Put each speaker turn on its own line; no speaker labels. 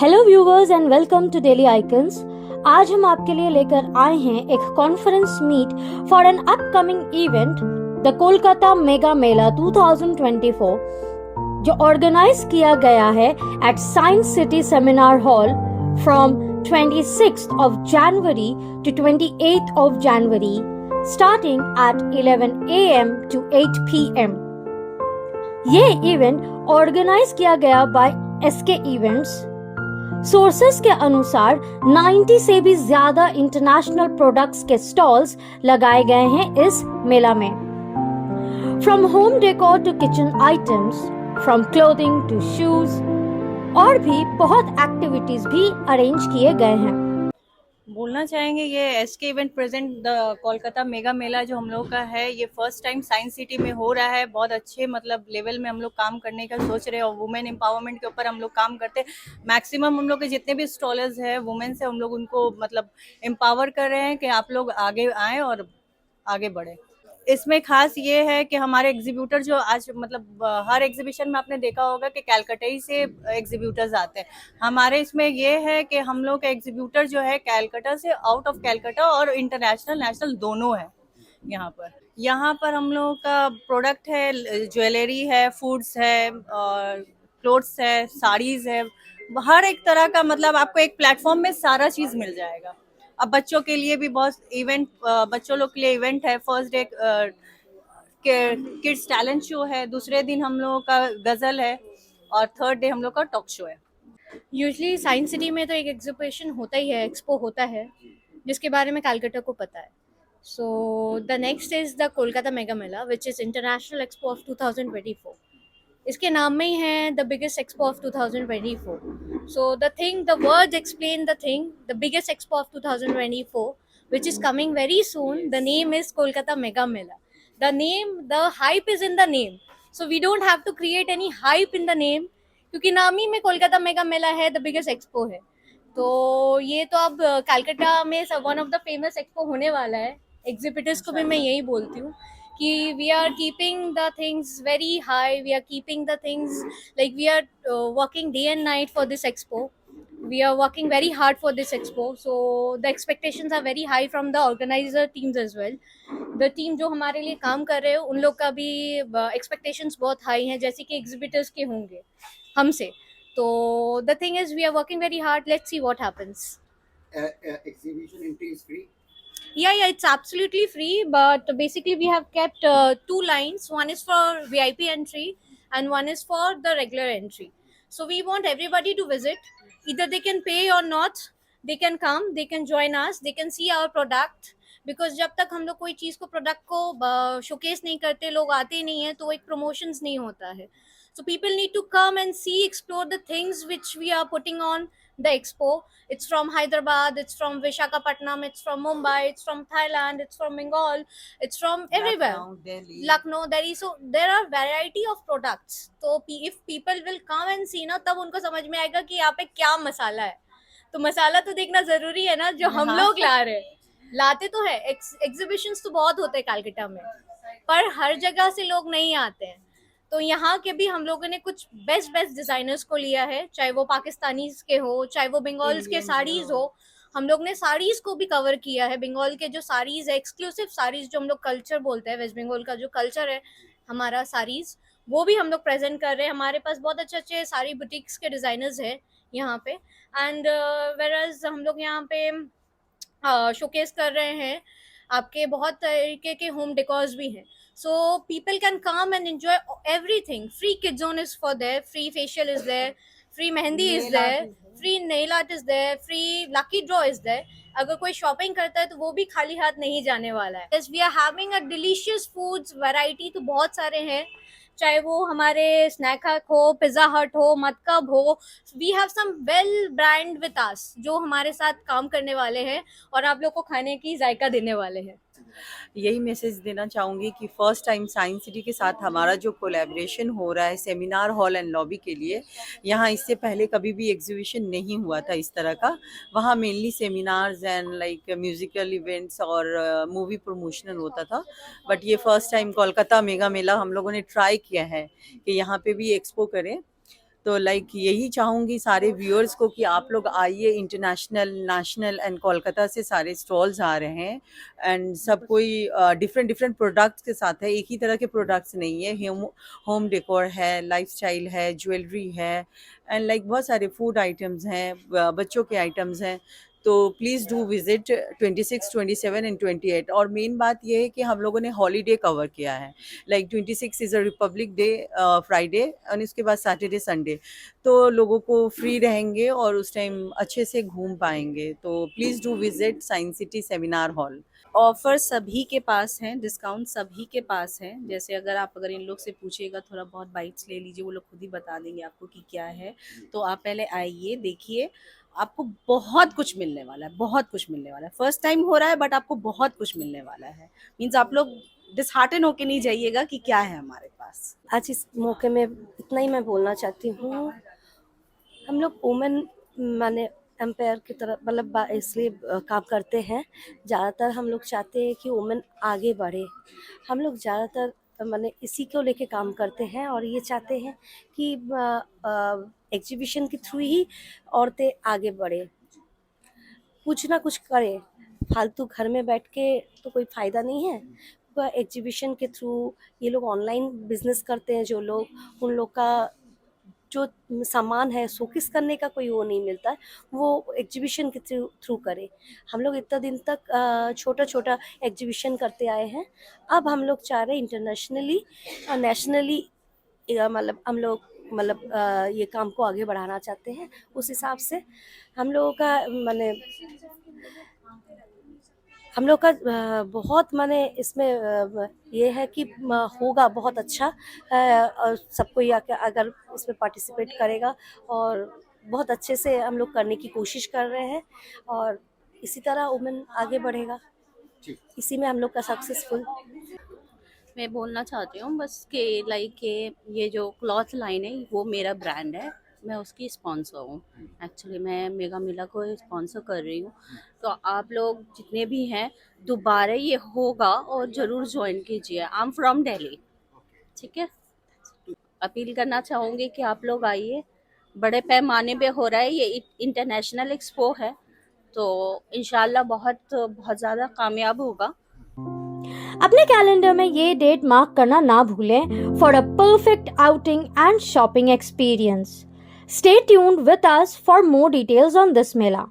Hello viewers and welcome to Daily Icons. आज हम आपके लिए लेकर आए हैं एक conference meet for an upcoming event the Kolkata mega Mela 2024 जो ऑर्गेनाइज किया गया है at science city seminar hall from 26th of January to 28th of January starting at 11 a.m. to 8 p.m. ये इवेंट ऑर्गेनाइज किया गया बाय एसके इवेंट्स। सोर्सेस के अनुसार 90 से भी ज्यादा इंटरनेशनल प्रोडक्ट्स के स्टॉल्स लगाए गए हैं इस मेला में। From home decor to kitchen items, from clothing to shoes और भी बहुत एक्टिविटीज भी अरेंज किए गए हैं।
बोलना चाहेंगे ये SK event present the Kolkata mega Mela जो हम लोग का है, ये फर्स्ट टाइम साइंस सिटी में हो रहा है। बहुत अच्छे मतलब लेवल में हम लोग काम करने का सोच रहे हैं और वुमेन एम्पावरमेंट के ऊपर हम लोग काम करते हैं। मैक्सिमम हम लोग के जितने भी स्टॉलर्स हैं वुमेन से, हम लोग उनको मतलब एम्पावर कर रहे हैं कि आप लोग आगे आएँ और आगे बढ़े। इसमें खास ये है कि हमारे एग्जीब्यूटर जो आज मतलब हर एग्जीबिशन में आपने देखा होगा कि कैलकाटा ही से एग्जीब्यूटर्स आते हैं। हमारे इसमें ये है कि हम लोग का एग्जीब्यूटर जो है कैलकाटा से, आउट ऑफ कैलकाटा और इंटरनेशनल नेशनल दोनों है। यहाँ पर हम लोग का प्रोडक्ट है, ज्वेलरी है, फूड्स है, और क्लोथ्स है, साड़ीज है, हर एक तरह का मतलब आपको एक प्लेटफॉर्म में सारा चीज मिल जाएगा। अब बच्चों के लिए भी बहुत इवेंट, बच्चों लोग के लिए इवेंट है। First day kids talent show है, दूसरे दिन हम लोगों का गजल है और थर्ड डे हम लोग का टॉक शो है।
यूजली साइंस सिटी में तो एक एग्जीबिशन होता ही है, एक्सपो होता है, जिसके बारे में कैलकाटा को पता है। So the next is the Kolkata mega Mela which is international expo of 2024। इसके नाम में ही है the biggest expo of 2024। So the thing, the words explain the thing, the biggest expo of 2024 which is coming very soon. The name is Kolkata Mega Mela. The name, the hype is in the name. So we don't have to create any hype in the name, क्योंकि नाम ही में Kolkata mega मेला है, the biggest expo है। तो ये तो अब कलकत्ता में one of the famous expo होने वाला है। एग्जिबिटर्स को भी मैं यही बोलती हूँ कि we are keeping the things very high, we are keeping the things like we are working day and night for this expo. We are working very hard for this expo, so the expectations are very high from the organizer teams as well. The team जो हमारे लिए काम कर रहे हैं उन लोग का भी expectations बहुत high हैं, जैसे कि exhibitors के होंगे हमसे। तो the thing is we are working very hard. Let's see what happens.
Exhibition entry is free?
Yeah, it's absolutely free, but basically we have kept two lines. One is for VIP entry and one is for the regular entry. So we want everybody to visit. Either they can pay or not, they can come, they can join us, they can see our product. Because जब तक हम लोग कोई चीज़ को, product को showcase नहीं करते, लोग आते नहीं हैं, तो वो एक प्रमोशंस नहीं होता है। So people need to come and see, explore the things which we are putting on the expo. It's from Hyderabad, it's from Visakhapatnam, it's from Mumbai, it's from Thailand, it's from Bengal, it's from everywhere. Lucknow, Delhi. So there are variety of products. So if people will come and see ना, तब उनको समझ में आएगा कि यहाँ पे क्या मसाला है। तो मसाला तो देखना जरूरी है ना, जो हम लोग ला रहे हैं। लाते तो है, एग्जीबिशंस तो बहुत होते हैं कलकत्ता में, पर हर जगह से लोग नहीं आते हैं। तो यहाँ के भी हम लोगों ने कुछ बेस्ट डिजाइनर्स को लिया है, चाहे वो पाकिस्तानी के हो, चाहे वो बंगाल्स के साड़ीज हो। हम लोग ने साड़ीज को भी कवर किया है। बंगाल के जो साड़ीज है, एक्सक्लूसिव साड़ीज जो हम लोग कल्चर बोलते हैं, वेस्ट बंगाल का जो कल्चर है हमारा साड़ीज, वो भी हम लोग प्रेजेंट कर रहे हैं। हमारे पास बहुत अच्छे साड़ी बुटीक्स के डिजाइनर्स है यहाँ पे। एंड वेराज हम लोग यहाँ पे शोकेस कर रहे हैं, आपके बहुत तरीके के होम डेकोर्स भी हैं। So people can come and enjoy everything. Free kid zone is for there, free facial is there, free mehendi is there, free nail art is there, free lucky draw is there. अगर कोई shopping करता है तो वो भी खाली हाथ नहीं जाने वाला है। Yes, we are having a delicious foods variety, तो बहुत सारे हैं, चाहे वो हमारे स्नैक हट हो, पिज्जा हट हो, मतकब हो। We have some well brand with us जो हमारे साथ काम करने वाले हैं और आप लोग को खाने की जायका देने वाले हैं।
यही मैसेज देना चाहूँगी कि फर्स्ट टाइम साइंस सिटी के साथ हमारा जो कोलैबोरेशन हो रहा है सेमिनार हॉल एंड लॉबी के लिए, यहाँ इससे पहले कभी भी एग्जीबिशन नहीं हुआ था इस तरह का। वहाँ mainly seminars and like musical events और मूवी प्रमोशनल होता था, बट ये फर्स्ट टाइम कोलकाता मेगा मेला हम लोगों ने ट्राई किया है कि यहाँ पे भी एक्सपो करें।
तो लाइक यही चाहूँगी सारे व्यूअर्स को कि आप लोग आइए, इंटरनेशनल, नेशनल एंड कोलकाता से सारे स्टॉल्स आ रहे हैं एंड सब कोई डिफरेंट डिफरेंट प्रोडक्ट्स के साथ है, एक ही तरह के प्रोडक्ट्स नहीं है। होम डेकोर है, लाइफस्टाइल है, ज्वेलरी है एंड लाइक बहुत सारे फूड आइटम्स हैं, बच्चों के आइटम्स हैं। तो प्लीज़ डू विजिट 26, 27 एंड 28। और मेन बात ये है कि हम लोगों ने हॉलीडे कवर किया है, like 26 is a republic day Friday और इसके बाद सैटरडे संडे, तो लोगों को फ्री रहेंगे और उस टाइम अच्छे से घूम पाएंगे। तो please do visit science city seminar hall.
Offer सभी के पास हैं, डिस्काउंट सभी के पास हैं। जैसे अगर इन लोग से पूछिएगा थोड़ा बहुत बाइट्स ले लीजिए, वो लोग खुद ही बता देंगे आपको कि क्या है। तो आप पहले आइए, देखिए, आपको बहुत कुछ मिलने वाला है, बहुत कुछ मिलने वाला है। फर्स्ट टाइम हो रहा है बट आपको बहुत कुछ मिलने वाला है। मीन्स आप लोग डिसहार्टन होके नहीं जाइएगा कि क्या है हमारे पास।
आज इस मौके में इतना ही मैं बोलना चाहती हूँ। हम लोग वुमेन माने एम्पायर की तरह मतलब इसलिए काम करते हैं। ज़्यादातर हम लोग चाहते हैं कि वुमेन आगे बढ़े। हम लोग ज़्यादातर माने इसी को लेके काम करते हैं और ये चाहते हैं कि एग्जीबिशन के थ्रू ही औरतें आगे बढ़े, कुछ ना कुछ करें। फालतू घर में बैठ के तो कोई फ़ायदा नहीं है। एग्जीबिशन के थ्रू ये लोग ऑनलाइन बिजनेस करते हैं, जो लोग उन लोग का जो सामान है शोकेस करने का कोई वो नहीं मिलता है, वो एग्जीबिशन के थ्रू करे। हम लोग इतना दिन तक छोटा छोटा एग्जीबिशन करते आए हैं। अब हम लोग चाह रहे इंटरनेशनली और नेशनली मतलब हम लोग ये काम को आगे बढ़ाना चाहते हैं। उस हिसाब से हम लोगों का माने हम लोग का बहुत माने इसमें ये है कि होगा बहुत अच्छा। और सबको ये अगर इसमें पार्टिसिपेट करेगा और बहुत अच्छे से हम लोग करने की कोशिश कर रहे हैं और इसी तरह वुमेन आगे बढ़ेगा। इसी में हम लोग का सक्सेसफुल।
मैं बोलना चाहती हूँ बस कि लाइक ये जो क्लॉथ लाइन है वो मेरा ब्रांड है, मैं उसकी स्पॉन्सर हूँ। एक्चुअली मैं मेगा मेला को स्पॉन्सर कर रही हूँ। तो आप लोग जितने भी हैं दोबारा ये होगा और ज़रूर ज्वाइन कीजिए। आई एम फ्रॉम दिल्ली, ठीक है। अपील करना चाहूँगी कि आप लोग आइए, बड़े पैमाने पे हो रहा है ये, इंटरनेशनल एक्सपो है, तो इंशाल्लाह बहुत बहुत ज़्यादा कामयाब होगा।
अपने कैलेंडर में ये डेट मार्क करना ना भूलें for a perfect outing and shopping experience. Stay tuned with us for more details on this Mela.